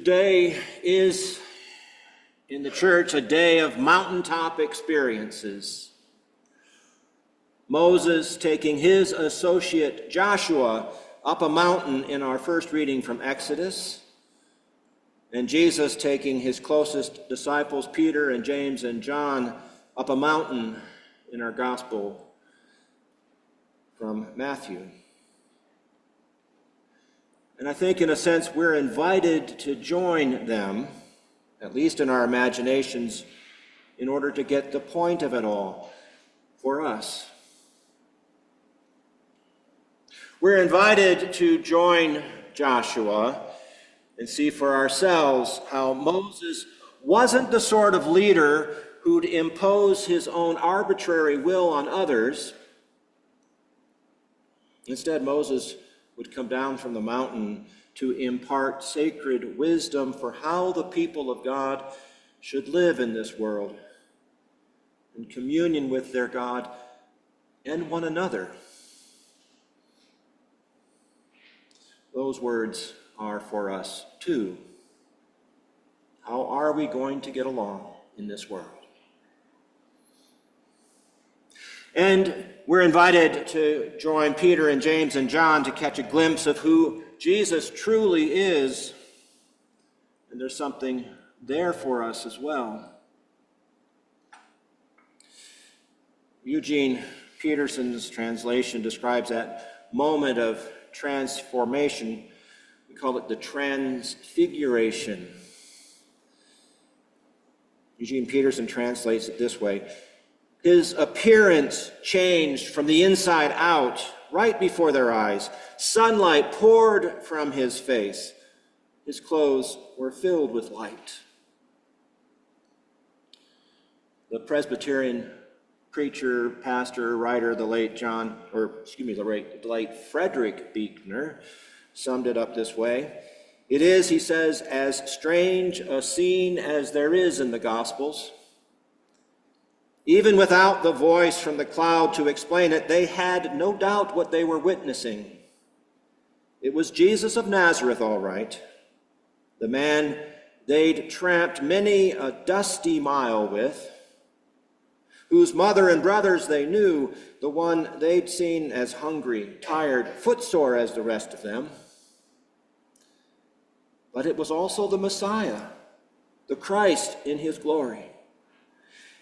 Today is, in the church, a day of mountaintop experiences. Moses taking his associate Joshua up a mountain in our first reading from Exodus, and Jesus taking his closest disciples, Peter and James and John, up a mountain in our gospel from Matthew. And I think, in a sense, we're invited to join them, at least in our imaginations, in order to get the point of it all for us. We're invited to join Joshua and see for ourselves how Moses wasn't the sort of leader who'd impose his own arbitrary will on others. Instead, Moses would come down from the mountain to impart sacred wisdom for how the people of God should live in this world, in communion with their God and one another. Those words are for us too. How are we going to get along in this world? And we're invited to join Peter and James and John to catch a glimpse of who Jesus truly is. And there's something there for us as well. Eugene Peterson's translation describes that moment of transformation. We call it the transfiguration. Eugene Peterson translates it this way: his appearance changed from the inside out, right before their eyes. Sunlight poured from his face. His clothes were filled with light. The Presbyterian preacher, pastor, writer, the late Frederick Buechner summed it up this way: "It is," he says, "as strange a scene as there is in the Gospels. Even without the voice from the cloud to explain it, they had no doubt what they were witnessing. It was Jesus of Nazareth, all right, the man they'd tramped many a dusty mile with, whose mother and brothers they knew, the one they'd seen as hungry, tired, footsore as the rest of them. But it was also the Messiah, the Christ in his glory.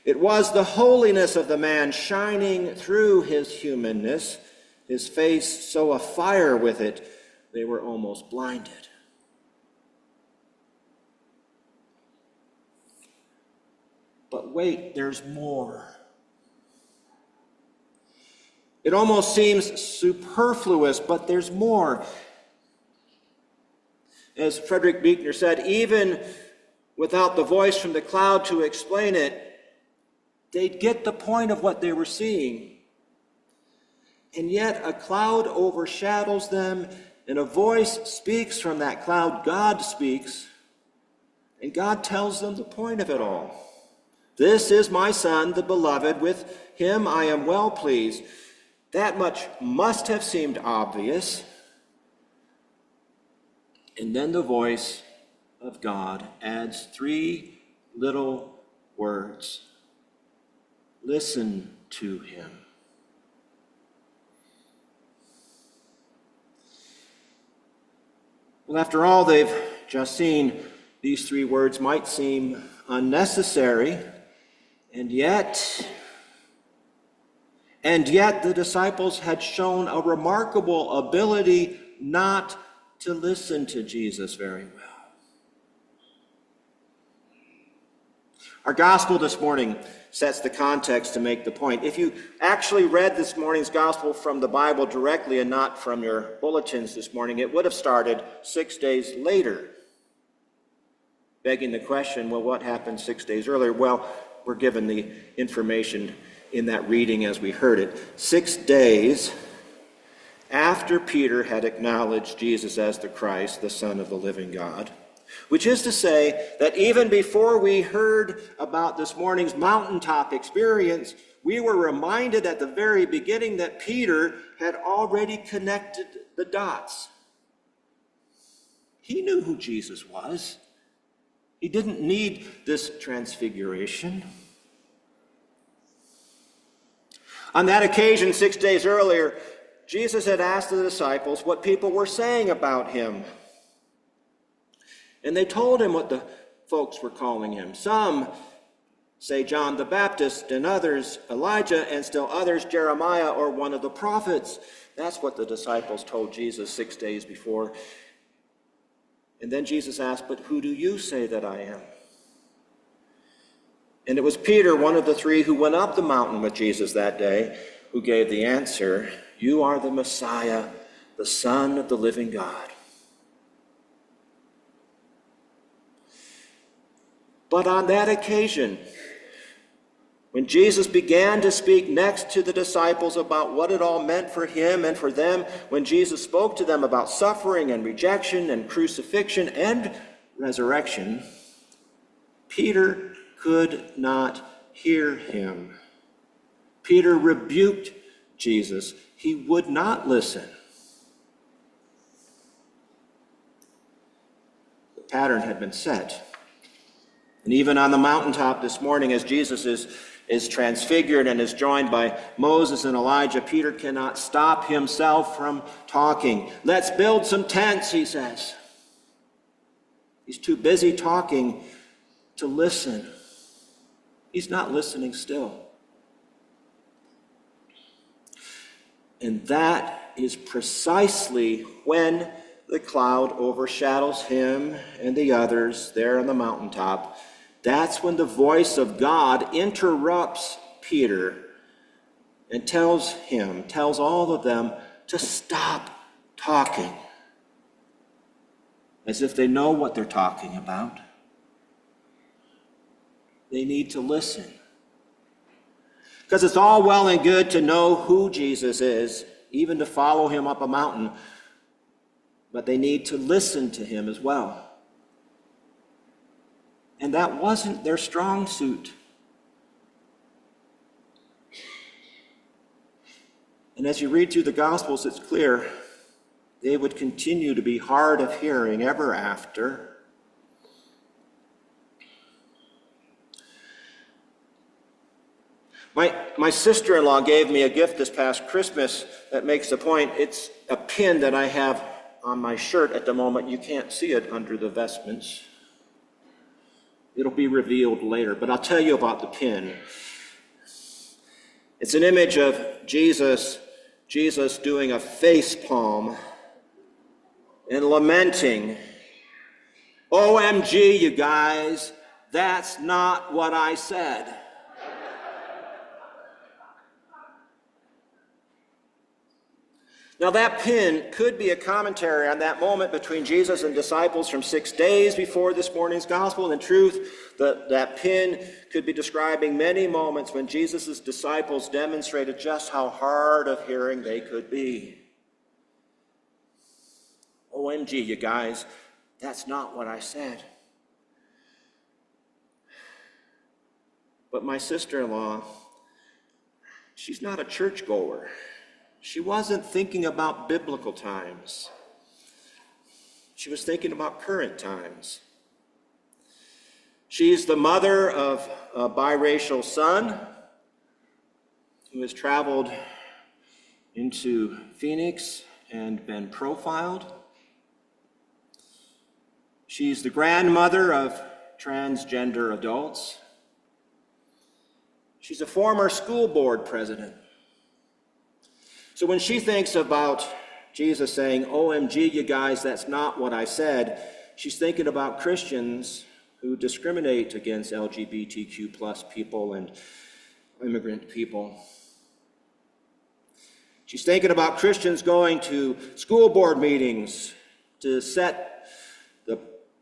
It was the holiness of the man shining through his humanness, his face so afire with it, they were almost blinded." But wait, there's more. It almost seems superfluous, but there's more. As Frederick Buechner said, even without the voice from the cloud to explain it, they'd get the point of what they were seeing. And yet a cloud overshadows them, and a voice speaks from that cloud. God speaks, and God tells them the point of it all. "This is my Son, the beloved. With him I am well pleased." That much must have seemed obvious. And then the voice of God adds 3 little words: listen to him. Well, after all they've just seen, these 3 words might seem unnecessary, and yet the disciples had shown a remarkable ability not to listen to Jesus very well. Our gospel this morning sets the context to make the point. If you actually read this morning's gospel from the Bible directly and not from your bulletins this morning, it would have started 6 days later. Begging the question, well, what happened 6 days earlier? Well, we're given the information in that reading as we heard it. 6 days after Peter had acknowledged Jesus as the Christ, the Son of the living God. Which is to say that even before we heard about this morning's mountaintop experience, we were reminded at the very beginning that Peter had already connected the dots. He knew who Jesus was. He didn't need this transfiguration. On that occasion, 6 days earlier, Jesus had asked the disciples what people were saying about him. And they told him what the folks were calling him. Some say John the Baptist, and others Elijah, and still others Jeremiah or one of the prophets. That's what the disciples told Jesus 6 days before. And then Jesus asked, "But who do you say that I am?" And it was Peter, one of the three who went up the mountain with Jesus that day, who gave the answer, "You are the Messiah, the Son of the living God." But on that occasion, when Jesus began to speak next to the disciples about what it all meant for him and for them, when Jesus spoke to them about suffering and rejection and crucifixion and resurrection, Peter could not hear him. Peter rebuked Jesus. He would not listen. The pattern had been set. And even on the mountaintop this morning, as Jesus is transfigured and is joined by Moses and Elijah, Peter cannot stop himself from talking. "Let's build some tents," he says. He's too busy talking to listen. He's not listening still. And that is precisely when the cloud overshadows him and the others there on the mountaintop. That's when the voice of God interrupts Peter and tells all of them to stop talking, as if they know what they're talking about. They need to listen. Because it's all well and good to know who Jesus is, even to follow him up a mountain, but they need to listen to him as well. And that wasn't their strong suit. And as you read through the Gospels, it's clear they would continue to be hard of hearing ever after. My sister-in-law gave me a gift this past Christmas that makes the point. It's a pin that I have on my shirt at the moment. You can't see it under the vestments. It'll be revealed later, but I'll tell you about the pin. It's an image of Jesus doing a face palm and lamenting, "OMG, you guys, that's not what I said." Now that pin could be a commentary on that moment between Jesus and disciples from 6 days before this morning's gospel. In truth, that pin could be describing many moments when Jesus' disciples demonstrated just how hard of hearing they could be. "OMG, you guys, that's not what I said." But my sister-in-law, she's not a churchgoer. She wasn't thinking about biblical times. She was thinking about current times. She's the mother of a biracial son who has traveled into Phoenix and been profiled. She's the grandmother of transgender adults. She's a former school board president. So when she thinks about Jesus saying, "OMG, you guys, that's not what I said," she's thinking about Christians who discriminate against LGBTQ plus people and immigrant people. She's thinking about Christians going to school board meetings to set the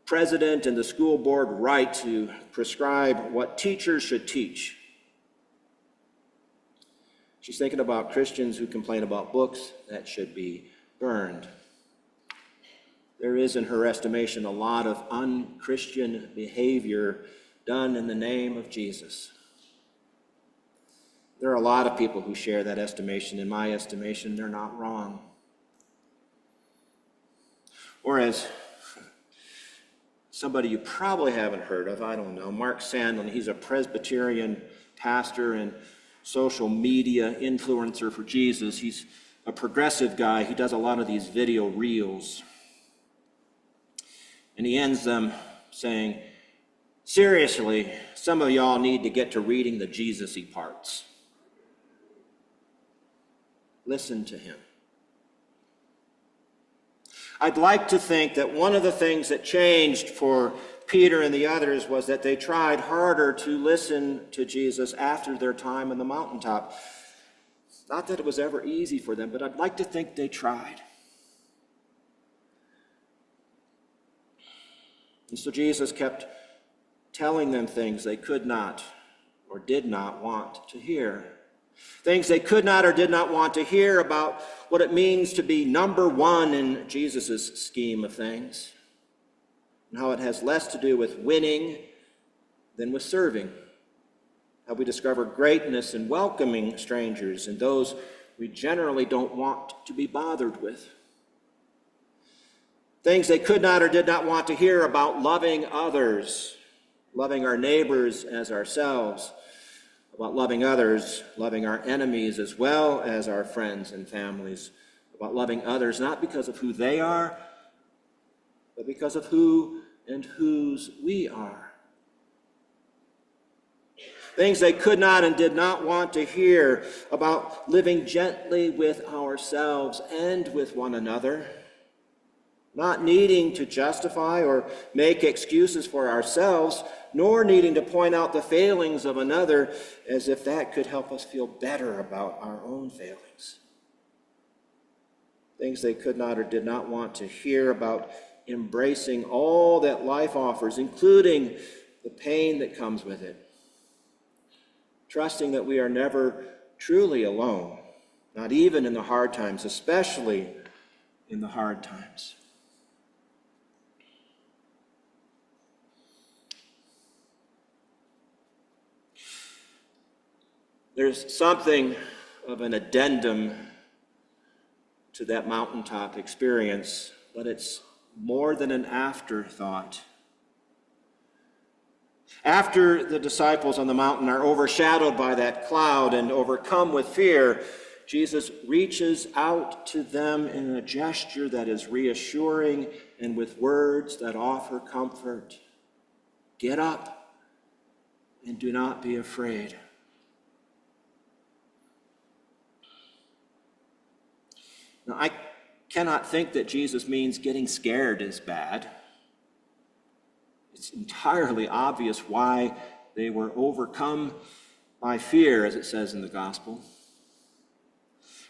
president and the school board right to prescribe what teachers should teach. She's thinking about Christians who complain about books that should be burned. There is, in her estimation, a lot of unchristian behavior done in the name of Jesus. There are a lot of people who share that estimation. In my estimation, they're not wrong. Or as somebody you probably haven't heard of, I don't know, Mark Sandlin. He's a Presbyterian pastor and social media influencer for Jesus. He's a progressive guy. He does a lot of these video reels. And he ends them saying, seriously, some of y'all need to get to reading the Jesus-y parts. Listen to him. I'd like to think that one of the things that changed for Peter and the others was that they tried harder to listen to Jesus after their time on the mountaintop. Not that it was ever easy for them, but I'd like to think they tried. And so Jesus kept telling them things they could not or did not want to hear. Things they could not or did not want to hear about what it means to be number one in Jesus' scheme of things, and how it has less to do with winning than with serving. How we discover greatness in welcoming strangers and those we generally don't want to be bothered with. Things they could not or did not want to hear about loving others, loving our neighbors as ourselves, about loving others, loving our enemies as well as our friends and families, about loving others not because of who they are, but because of who and whose we are. Things they could not and did not want to hear about living gently with ourselves and with one another, not needing to justify or make excuses for ourselves, nor needing to point out the failings of another as if that could help us feel better about our own failings. Things they could not or did not want to hear about embracing all that life offers, including the pain that comes with it. Trusting that we are never truly alone, not even in the hard times, especially in the hard times. There's something of an addendum to that mountaintop experience, but it's more than an afterthought. After the disciples on the mountain are overshadowed by that cloud and overcome with fear, Jesus reaches out to them in a gesture that is reassuring and with words that offer comfort. Get up and do not be afraid. Now, I cannot think that Jesus means getting scared is bad. It's entirely obvious why they were overcome by fear, as it says in the gospel.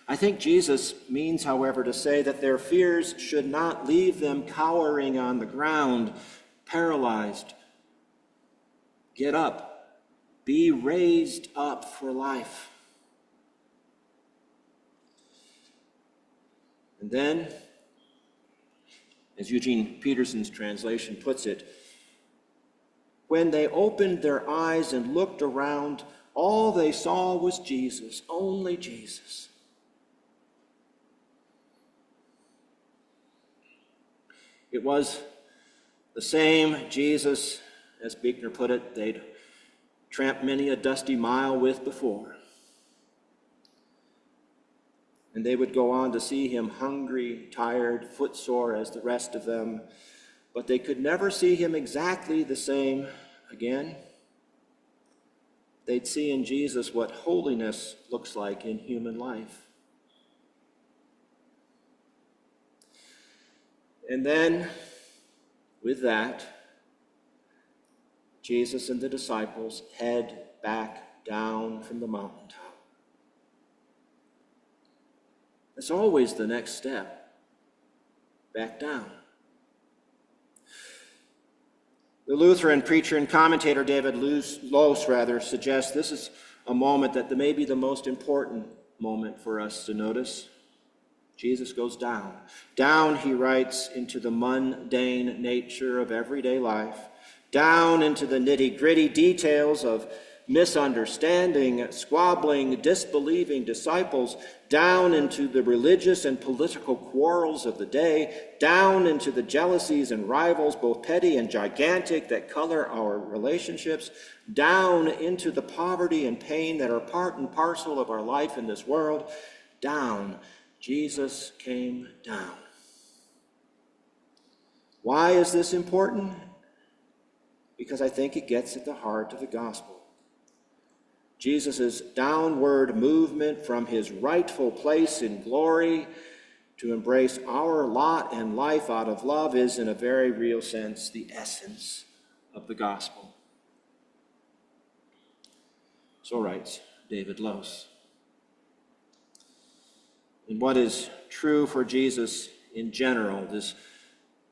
I think Jesus means, however, to say that their fears should not leave them cowering on the ground, paralyzed. Get up. Be raised up for life. And then, as Eugene Peterson's translation puts it, when they opened their eyes and looked around, all they saw was Jesus, only Jesus. It was the same Jesus, as Buechner put it, they'd tramped many a dusty mile with before. And they would go on to see him hungry, tired, footsore as the rest of them, but they could never see him exactly the same again. They'd see in Jesus what holiness looks like in human life. And then, with that, Jesus and the disciples head back down from the mountaintop. It's always the next step, back down. The Lutheran preacher and commentator David Loos suggests this is a moment that may be the most important moment for us to notice. Jesus goes down. Down, he writes, into the mundane nature of everyday life, down into the nitty-gritty details of misunderstanding, squabbling, disbelieving disciples, down into the religious and political quarrels of the day, down into the jealousies and rivals, both petty and gigantic, that color our relationships, down into the poverty and pain that are part and parcel of our life in this world. Down. Jesus came down. Why is this important? Because I think it gets at the heart of the gospel. Jesus' downward movement from his rightful place in glory to embrace our lot and life out of love is, in a very real sense, the essence of the gospel. So writes David Lose. And what is true for Jesus in general, this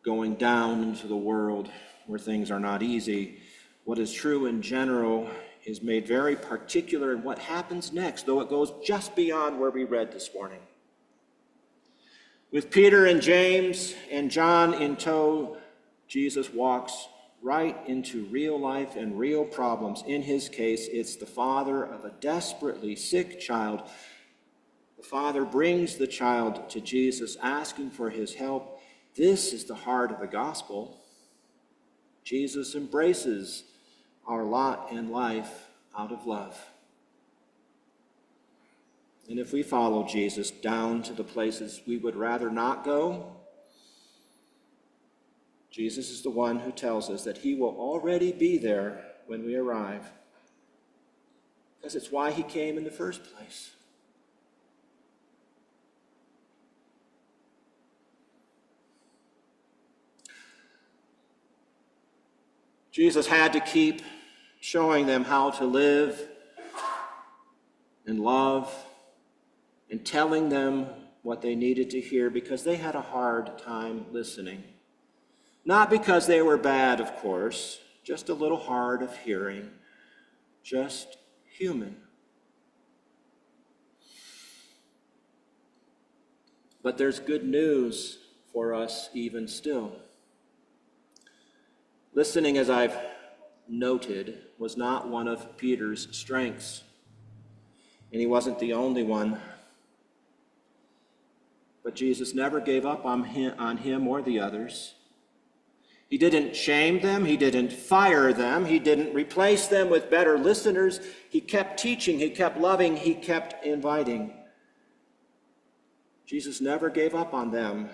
going down into the world where things are not easy, what is true in general is made very particular in what happens next, though it goes just beyond where we read this morning. With Peter and James and John in tow, Jesus walks right into real life and real problems. In his case, it's the father of a desperately sick child. The father brings the child to Jesus, asking for his help. This is the heart of the gospel. Jesus embraces our lot and life out of love. And if we follow Jesus down to the places we would rather not go, Jesus is the one who tells us that he will already be there when we arrive, because it's why he came in the first place. Jesus had to keep showing them how to live and love and telling them what they needed to hear, because they had a hard time listening. Not because they were bad, of course, just a little hard of hearing, just human. But there's good news for us even still. Listening, as I've noted, was not one of Peter's strengths, and he wasn't the only one. But Jesus never gave up on him or the others. He didn't shame them. He didn't fire them. He didn't replace them with better listeners. He kept teaching. He kept loving. He kept inviting. Jesus never gave up on them.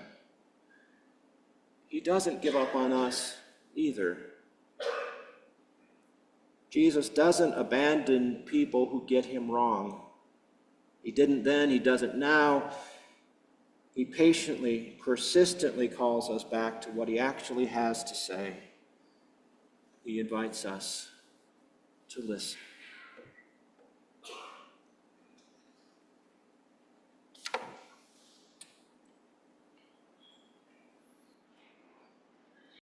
He doesn't give up on us either. Jesus doesn't abandon people who get him wrong. He didn't then, he doesn't now. He patiently, persistently calls us back to what he actually has to say. He invites us to listen.